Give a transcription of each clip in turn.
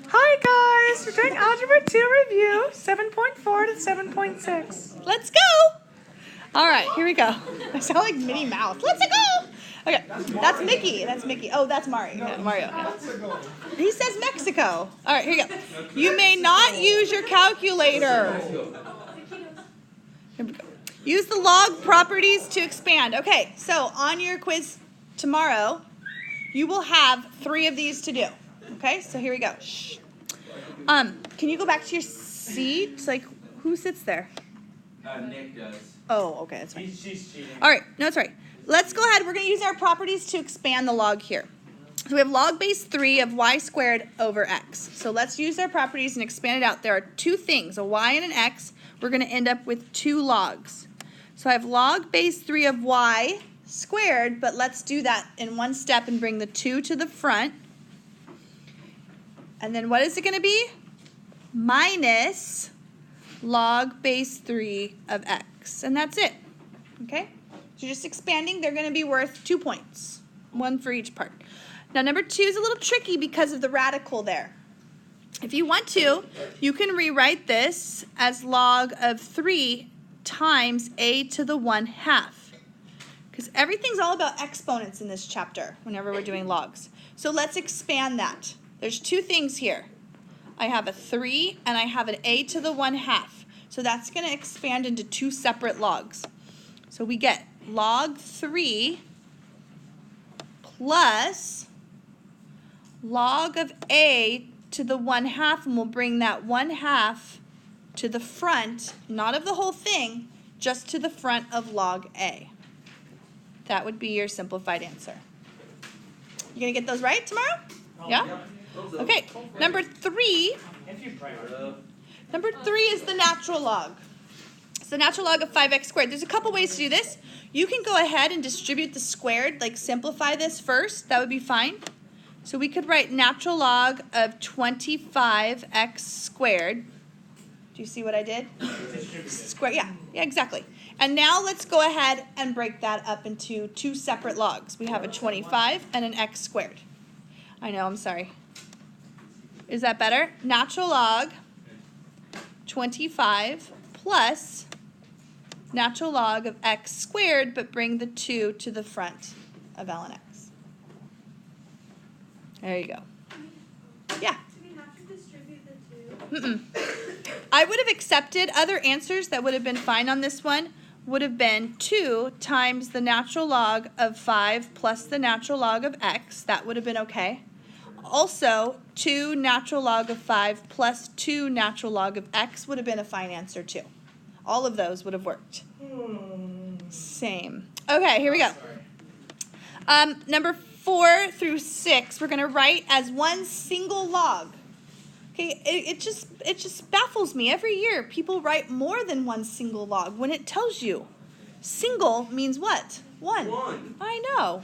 Hi guys, we're doing Algebra 2 review, 7.4 to 7.6. Let's go. All right, here we go. I sound like Minnie Mouse. Let's go. Okay, that's Mickey. That's Mickey. Oh, that's Mario. Yeah, Mario. Yeah. He says Mexico. All right, here you go. You may not use your calculator. Here we go. Use the log properties to expand. Okay, so on your quiz tomorrow, you will have 3 of these to do. Okay, so here we go. Shh. Can you go back to your seat? Like, who sits there? Nick does. Oh, okay, that's fine. She's cheating. All right, no, that's right. Let's go ahead. We're going to use our properties to expand the log here. So we have log base 3 of y squared over x. So let's use our properties and expand it out. There are 2 things, a y and an x. We're going to end up with 2 logs. So I have log base 3 of y squared, but let's do that in one step and bring the 2 to the front. And then what is it going to be? Minus log base 3 of x. And that's it. Okay? So just expanding, they're going to be worth 2 points. 1 for each part. Now number 2 is a little tricky because of the radical there. If you want to, you can rewrite this as log of 3 times a to the 1/2. Because everything's all about exponents in this chapter whenever we're doing logs. So let's expand that. There's 2 things here. I have a 3 and I have an a to the 1/2. So that's going to expand into 2 separate logs. So we get log 3 plus log of a to the 1/2, and we'll bring that 1/2 to the front, not of the whole thing, just to the front of log a. That would be your simplified answer. You going to get those right tomorrow? Yeah? Okay, number 3 is the natural log. It's the natural log of 5x squared. There's a couple ways to do this. You can go ahead and distribute the squared, like simplify this first. That would be fine. So we could write natural log of 25x squared. Do you see what I did? Square, yeah, exactly. And now let's go ahead and break that up into 2 separate logs. We have a 25 and an x squared. I know, I'm sorry. Is that better? Natural log 25 plus natural log of x squared, but bring the 2 to the front of ln x. There you go. Yeah. Do we have to distribute the 2? I would have accepted other answers that would have been fine on this one. Would have been 2 times the natural log of 5 plus the natural log of x. That would have been okay. Also, 2 natural log of 5 plus 2 natural log of x would have been a fine answer too. All of those would have worked. Same. Okay, here we go. Number 4 through 6, we're going to write as one single log. Okay, it just baffles me. Every year, people write more than one single log when it tells you. Single means what? 1. I know.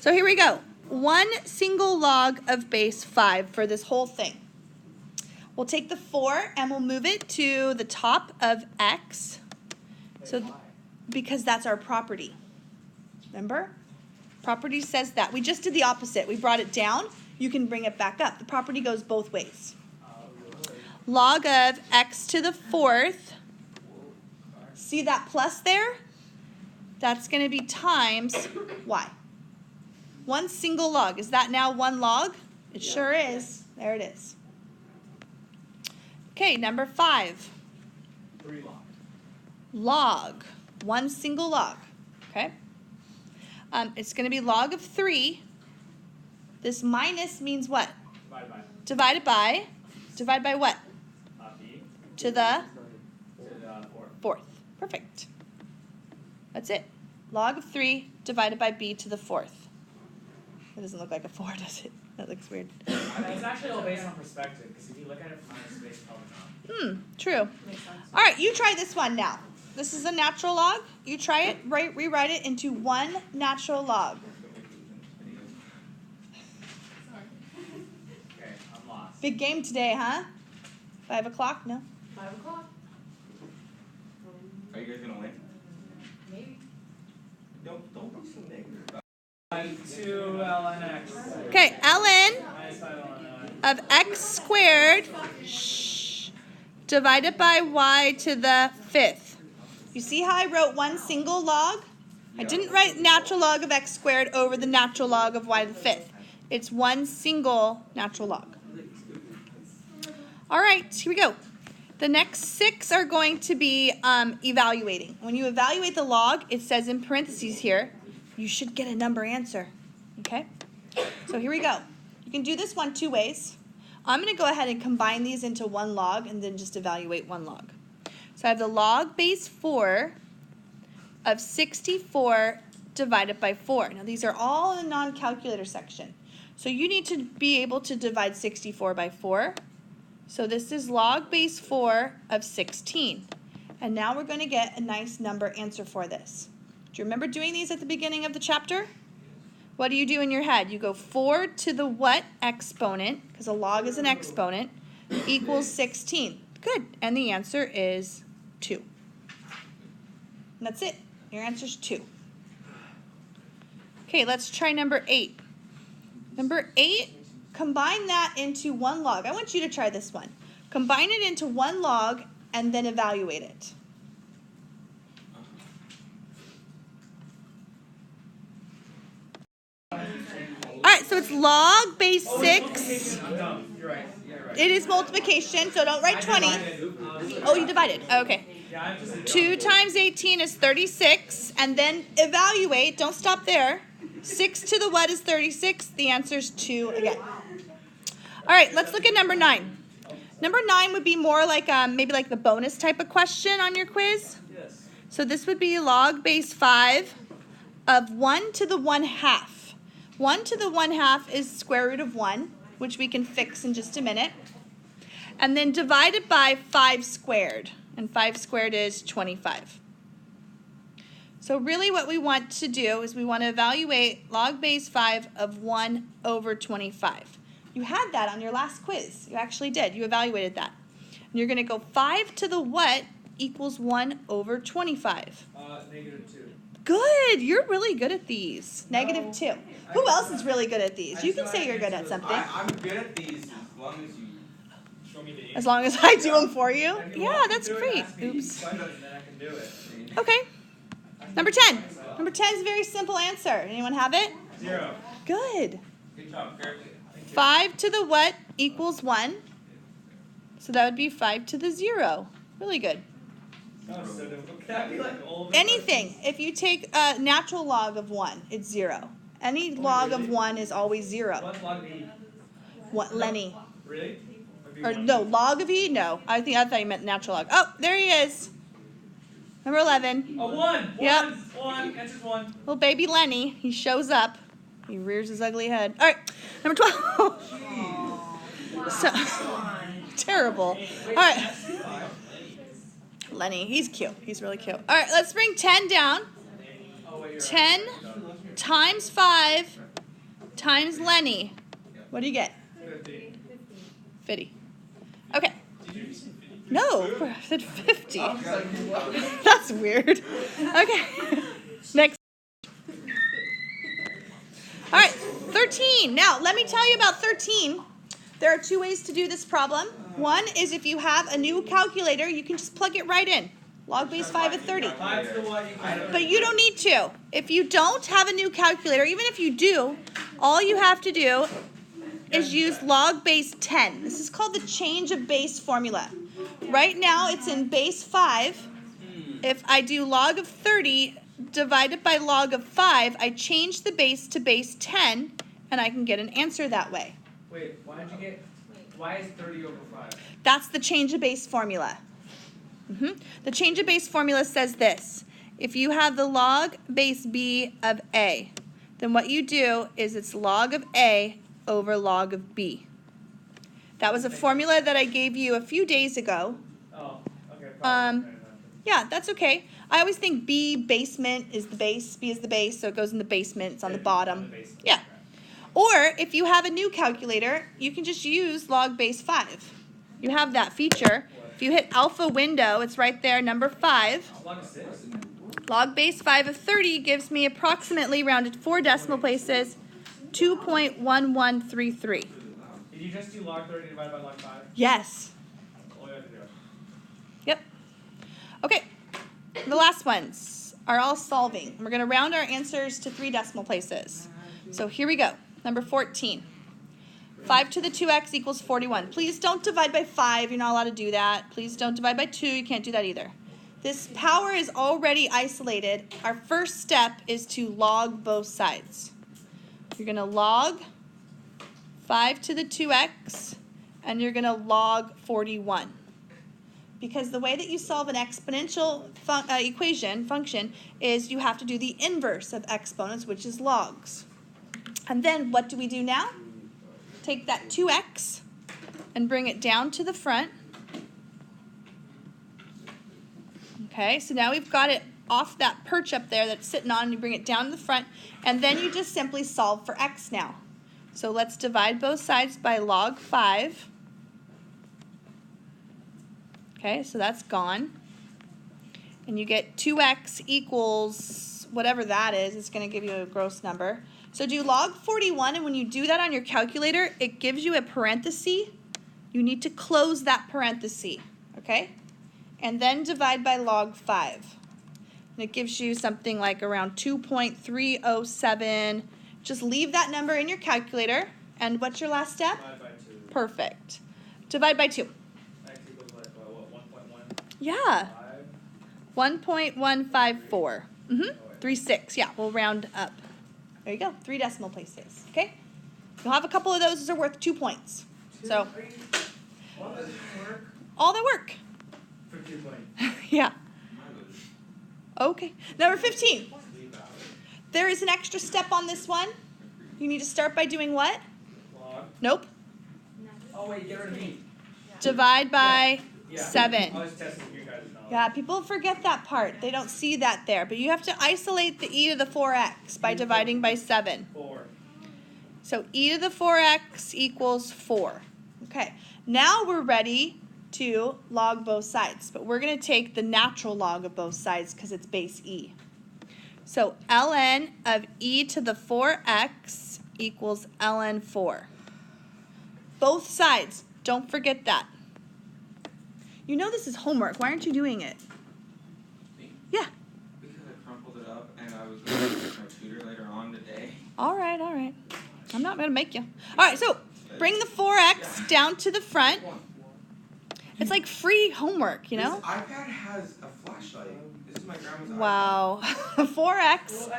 So here we go. 1 single log of base 5 for this whole thing. We'll take the 4 and we'll move it to the top of x. So because that's our property. Remember? Property says that. We just did the opposite. We brought it down. You can bring it back up. The property goes both ways. Log of x to the 4th. See that plus there? That's going to be times y. 1 single log. Is that now 1 log? It sure is. There it is. Okay, number 5. 3 logs. Log. 1 single log. Okay? It's going to be log of 3. This minus means what? Divided by. Divided by what? B. To the 4th. 4th. Perfect. That's it. Log of 3 divided by b to the 4th. That doesn't look like a 4, does it? That looks weird. It's actually all based on perspective, because if you look at it from outer space, probably not. True. All right, you try this one now. This is a natural log. You try it, rewrite it into 1 natural log. Okay, I'm lost. Big game today, huh? 5 o'clock? No? 5 o'clock. Are you guys gonna win? Maybe. Don't be so negative. 2 ln x. Okay, Ellen. Minus 5 ln x. of x squared divided by y to the 5th. You see how I wrote one single log? I didn't write natural log of x squared over the natural log of y to the 5th. It's one single natural log. All right, here we go. The next 6 are going to be evaluating. When you evaluate the log, it says in parentheses here, you should get a number answer. Okay? So here we go. You can do this one 2 ways. I'm going to go ahead and combine these into one log and then just evaluate one log. So I have the log base 4 of 64 divided by 4. Now these are all in the non-calculator section. So you need to be able to divide 64 by 4. So this is log base 4 of 16. And now we're going to get a nice number answer for this. Do you remember doing these at the beginning of the chapter? What do you do in your head? You go 4 to the what exponent, because a log is an exponent, equals 16. Good. And the answer is 2. And that's it. Your answer is 2. Okay, let's try number 8. Number 8, combine that into one log. I want you to try this one. Combine it into one log and then evaluate it. Alright, so it's log base 6. I'm dumb. You're right. Yeah, right. It is multiplication, so don't write 20. Oh, you divided. Okay. 2 times 18 is 36. And then evaluate. Don't stop there. 6 to the what is 36? The answer is 2 again. Alright, let's look at number 9. Number 9 would be more like maybe like the bonus type of question on your quiz. Yes. So this would be log base 5 of 1 to the 1/2. 1 to the 1/2 is square root of 1, which we can fix in just a minute. And then divided by 5 squared. And 5 squared is 25. So really what we want to do is we want to evaluate log base 5 of 1 over 25. You had that on your last quiz. You actually did. You evaluated that. And you're going to go 5 to the what equals 1 over 25. -2. Good. You're really good at these. -2. Who else is really good at these? You can say you're good at something. I'm good at these as long as you Show me the As long as I do them for you. If you Yeah, want me that's to do it, great. ask me Oops. questions, then I can do it. Okay. Number 10. Number 10 is a very simple answer. Anyone have it? 0. Good. good job, Fairly. 5 to the what equals 1. So that would be 5 to the 0. Really good. That was so difficult. Can that be like all of Anything. If you take a natural log of 1, it's 0. Any log of 1 is always 0. What's log E? What, Lenny? Really? Would be Or one. no, log of E? No. I thought you meant natural log. Oh, there he is. Number 11. A 1. Yep. 1. Answer's 1. Little baby Lenny. He shows up. He rears his ugly head. All right. Number 12. So, terrible. All right. Lenny. He's cute. He's really cute. All right. Let's bring 10 down. Oh, wait, you're 10 times 5 times Lenny. What do you get? 50. 50. Okay. No, I said 50. That's weird. Okay. Next. All right, 13. Now, let me tell you about 13. There are 2 ways to do this problem. One is if you have a new calculator, you can just plug it right in. Log base 5 of 30. 5 to the what equals But you don't need to. If you don't have a new calculator, even if you do, all you have to do is use log base 10. This is called the change of base formula. Right now it's in base 5. If I do log of 30 divided by log of 5, I change the base to base 10 and I can get an answer that way. Wait, why is 30 over 5? That's the change of base formula. The change of base formula says this. If you have the log base b of a, then what you do is it's log of a over log of b. That was a formula that I gave you a few days ago. Oh, okay. Yeah, that's okay. I always think b basement is the base, b is the base, so it goes in the basement, it's on the bottom. Yeah. Or if you have a new calculator, you can just use log base 5. You have that feature. If you hit alpha window, it's right there, number 5. Log of 6? Log base 5 of 30 gives me approximately, rounded 4 decimal places, 2.1133. Can you just do log 30 divided by log 5? Yes. All you have to do. Yep. Okay. The last ones are all solving. We're going to round our answers to 3 decimal places. So here we go. Number 14. 5 to the 2x equals 41. Please don't divide by 5. You're not allowed to do that. Please don't divide by 2. You can't do that either. This power is already isolated. Our first step is to log both sides. You're going to log 5 to the 2x, and you're going to log 41. Because the way that you solve an exponential function is you have to do the inverse of exponents, which is logs. And then what do we do now? Take that 2x and bring it down to the front. Okay, so now we've got it off that perch up there that's sitting on, and you bring it down to the front, and then you just simply solve for x now. So let's divide both sides by log 5. Okay, so that's gone. And you get 2x equals whatever that is. It's going to give you a gross number. So do log 41, and when you do that on your calculator, it gives you a parenthesis. You need to close that parenthesis, okay? And then divide by log 5. And it gives you something like around 2.307. Just leave that number in your calculator. And what's your last step? Divide by 2. Perfect. Divide by 2. X equals like, what, 1.1? Yeah. 5? 1.154. 36. Yeah, we'll round up. There you go. 3 decimal places. Okay? You'll have a couple of those that are worth 2 points. So, All that work all that work. for 2 points. Yeah. Okay. Number 15. Leave out. There is an extra step on this one. You need to start by doing what? Log. Nope. Oh, wait, get rid of me. Divide by Yeah. 7. I was testing you guys' knowledge. Yeah, people forget that part. They don't see that there. But you have to isolate the e to the 4x by dividing by 7. 4. So e to the 4x equals 4. Okay, now we're ready to log both sides. But we're going to take the natural log of both sides because it's base e. So ln of e to the 4x equals ln 4. Both sides. Don't forget that. You know this is homework. Why aren't you doing it? Me? Yeah. Because I crumpled it up and I was going to ask my tutor later on today. All right, all right. I'm not going to make you. All right, so bring the 4x down to the front. It's like free homework, you know? This iPad has a flashlight. This is my grandma's Wow. 4x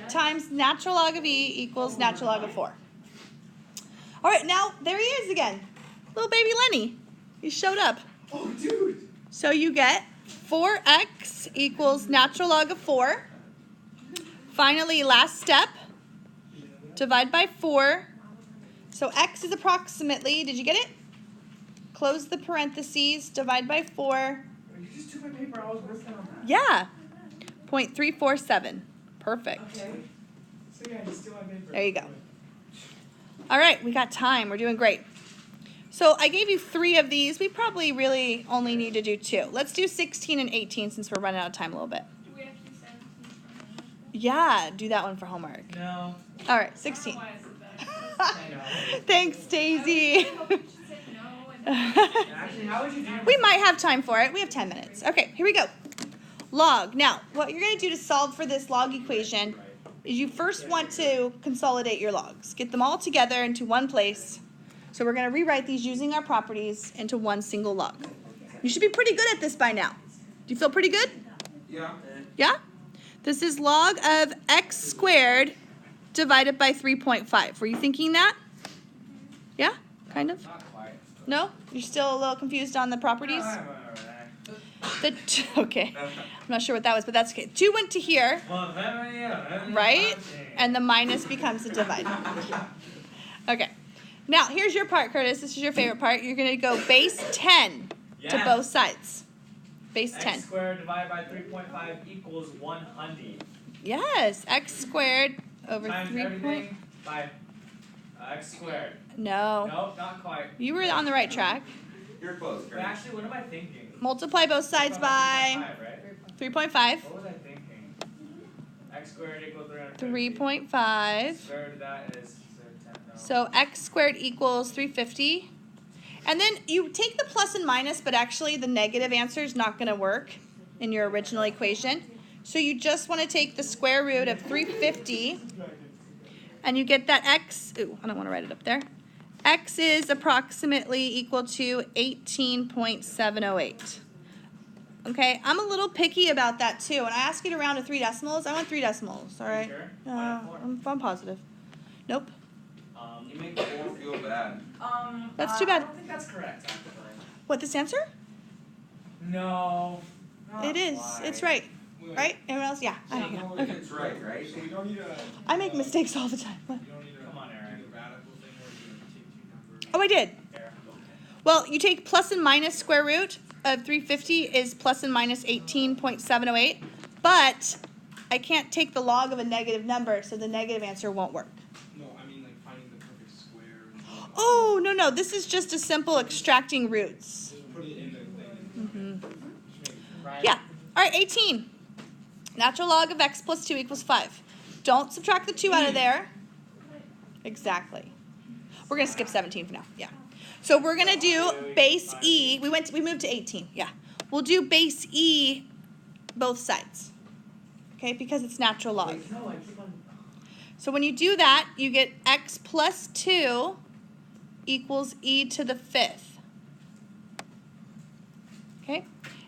times natural log of e equals natural log of 4. All right, now there he is again. Little baby Lenny. He showed up. Oh, dude. So you get 4x equals natural log of 4. Finally, last step. Divide by 4. So x is approximately, did you get it? Close the parentheses, divide by 4. You just took my paper, I was working on that. Yeah. 0.347. Perfect. Okay. So yeah, you steal my paper. There you go. All right, we got time. We're doing great. So I gave you 3 of these. We probably really only need to do 2. Let's do 16 and 18 since we're running out of time a little bit. Do we have to do 17 for homework? Yeah, do that one for homework. No. All right, I 16. don't know why I said that. I know. Thanks, Daisy. I hope you just said no and Actually, how would you do We might have time for it. We have 10 minutes. Okay, here we go. Log. Now, what you're going to do to solve for this log equation is you first want to consolidate your logs. Get them all together into one place. So we're going to rewrite these using our properties into one single log. You should be pretty good at this by now. Do you feel pretty good? Yeah. Yeah? This is log of x squared divided by 3.5. Were you thinking that? Yeah? Kind of? Not quite. No? You're still a little confused on the properties? Okay. I'm not sure what that was, but that's okay. 2 went to here, right? And the minus becomes a divide. Okay. Now, here's your part, Curtis. This is your favorite part. You're going to go base 10 to both sides. Base 10. X squared divided by 3.5 equals 100. Yes. X squared over Times 3. everything by x squared. No. Nope, not quite. You were on the right track. You're close, But Kurt. actually, what am I thinking? Multiply both sides by 3.5, right? 3.5. What was I thinking? X squared equals 350. 3.5. Square root of that is 10. No, So x squared equals 350. And then you take the plus and minus, but actually the negative answer is not going to work in your original equation. So you just want to take the square root of 350, and you get that x, ooh, I don't want to write it up there. X is approximately equal to 18.708. Okay, I'm a little picky about that too. When I ask you to round to 3 decimals, I want 3 decimals, all right? Sure? I'm positive. Nope. You make 4 feel bad. That's too bad. I don't think that's correct, actually. What, this answer? No. It is. It's right. Right? Everyone else? Yeah. I don't know. If it's right, right? So we don't need a. I make mistakes all the time. What? You don't need a. Come on, Aaron. Radical thing where you take 2 numbers. Oh, I did. Aaron. Well, you take plus and minus square root of 350 is plus and minus 18.708, but I can't take the log of a negative number, so the negative answer won't work. No, I mean like finding the perfect square. Oh, no. This is just a simple extracting roots. Just put it in the thing. Mm-hmm. Just make Right. Yeah. All right, 18. Natural log of x plus 2 equals 5. Don't subtract the 2 out of there. Exactly. We're going to skip 17 for now. Yeah. So we're going to do base E. We moved to 18. Yeah. We'll do base E both sides. Okay, because it's natural log. Wait, no, I keep on. So when you do that, you get x plus 2 equals e to the 5th. Okay?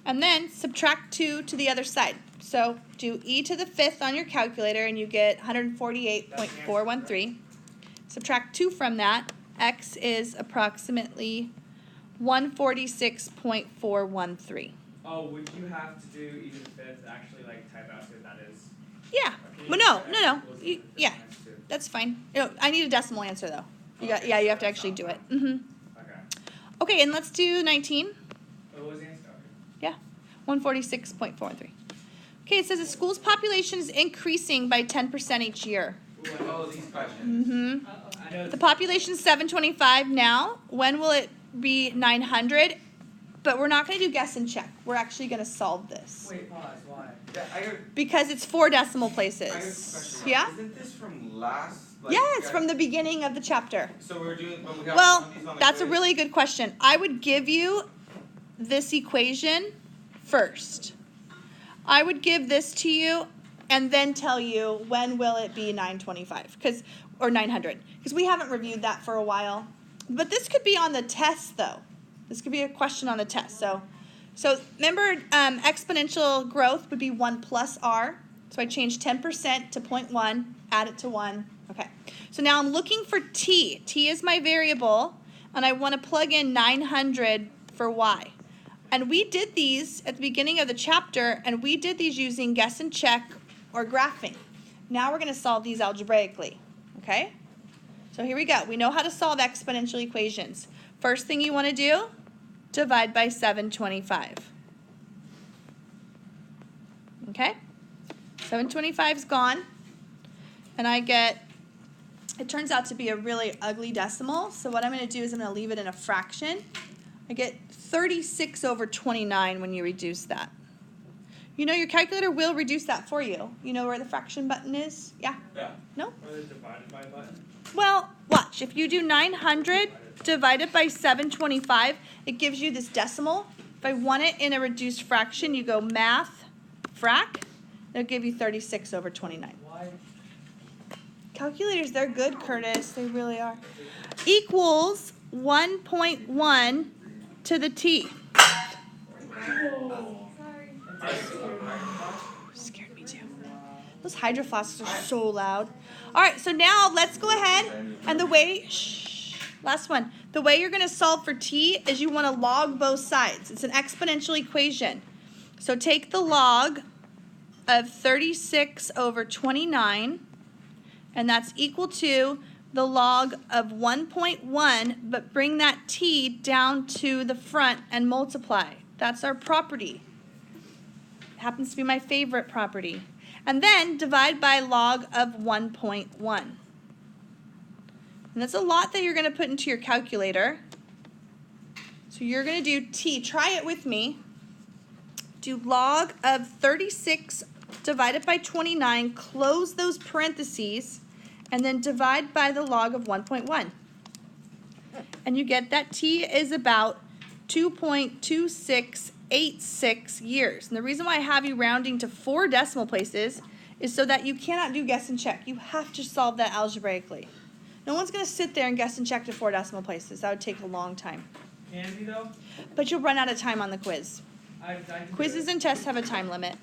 And then subtract 2 to the other side. So do e to the 5th on your calculator and you get 148.413. Subtract 2 from that. X is approximately 146.413. Oh, would you have to do e to the 5th actually like type out who that is? Yeah. Okay, Well, no. Yeah, that's fine. I need a decimal answer though. You have to actually do it. Okay. Okay, and let's do 19. What was the answer? Yeah, 146.43. Okay, it says the school's population is increasing by 10% each year. Oh, these questions. Mm-hmm. I know. The population is 725 now. When will it be 900? But we're not going to do guess and check. We're actually going to solve this. Wait, pause. Why? Yeah, I got, Because it's 4 decimal I got a places. question. Yeah? Isn't this from last? Yeah, it's from the beginning of the chapter. So we're doing, but we have Well, some of these on the that's a quiz. really good question. I would give you this equation first. I would give this to you and then tell you when will it be 925 or 900 because we haven't reviewed that for a while. But this could be on the test though. This could be a question on the test. So remember exponential growth would be 1 plus r. So I changed 10% to 0.1, add it to 1. Okay. So now I'm looking for t. T is my variable, and I want to plug in 900 for y. And we did these at the beginning of the chapter, and we did these using guess and check or graphing. Now we're going to solve these algebraically. Okay? So here we go. We know how to solve exponential equations. First thing you want to do, divide by 725. Okay? 725 is gone. And I get, it turns out to be a really ugly decimal. So what I'm going to do is I'm going to leave it in a fraction. I get 36 over 29 when you reduce that. You know your calculator will reduce that for you. You know where the fraction button is? Yeah? Yeah. No? Or the divided by button. Well, watch. If you do 900 divided by 725, it gives you this decimal. If I want it in a reduced fraction, you go math, frac. It'll give you 36 over 29. Why? Calculators, they're good, Curtis. They really are. Equals 1.1 to the t. Scared me too. Those hydro flasks are so loud. All right, so now let's go ahead and the way, last one. The way you're going to solve for t is you want to log both sides. It's an exponential equation. So take the log of 36 over 29, and that's equal to the log of 1.1, but bring that t down to the front and multiply. That's our property. It happens to be my favorite property. And then divide by log of 1.1. And that's a lot that you're going to put into your calculator. So you're going to do t. Try it with me. Do log of 36 divided by 29, close those parentheses, and then divide by the log of 1.1. And you get that t is about 2.2686 years. And the reason why I have you rounding to 4 decimal places is so that you cannot do guess and check. You have to solve that algebraically. No one's going to sit there and guess and check to 4 decimal places. That would take a long time. Can we though? But you'll run out of time on the quiz. I can do Quizzes it. and tests have a time limit.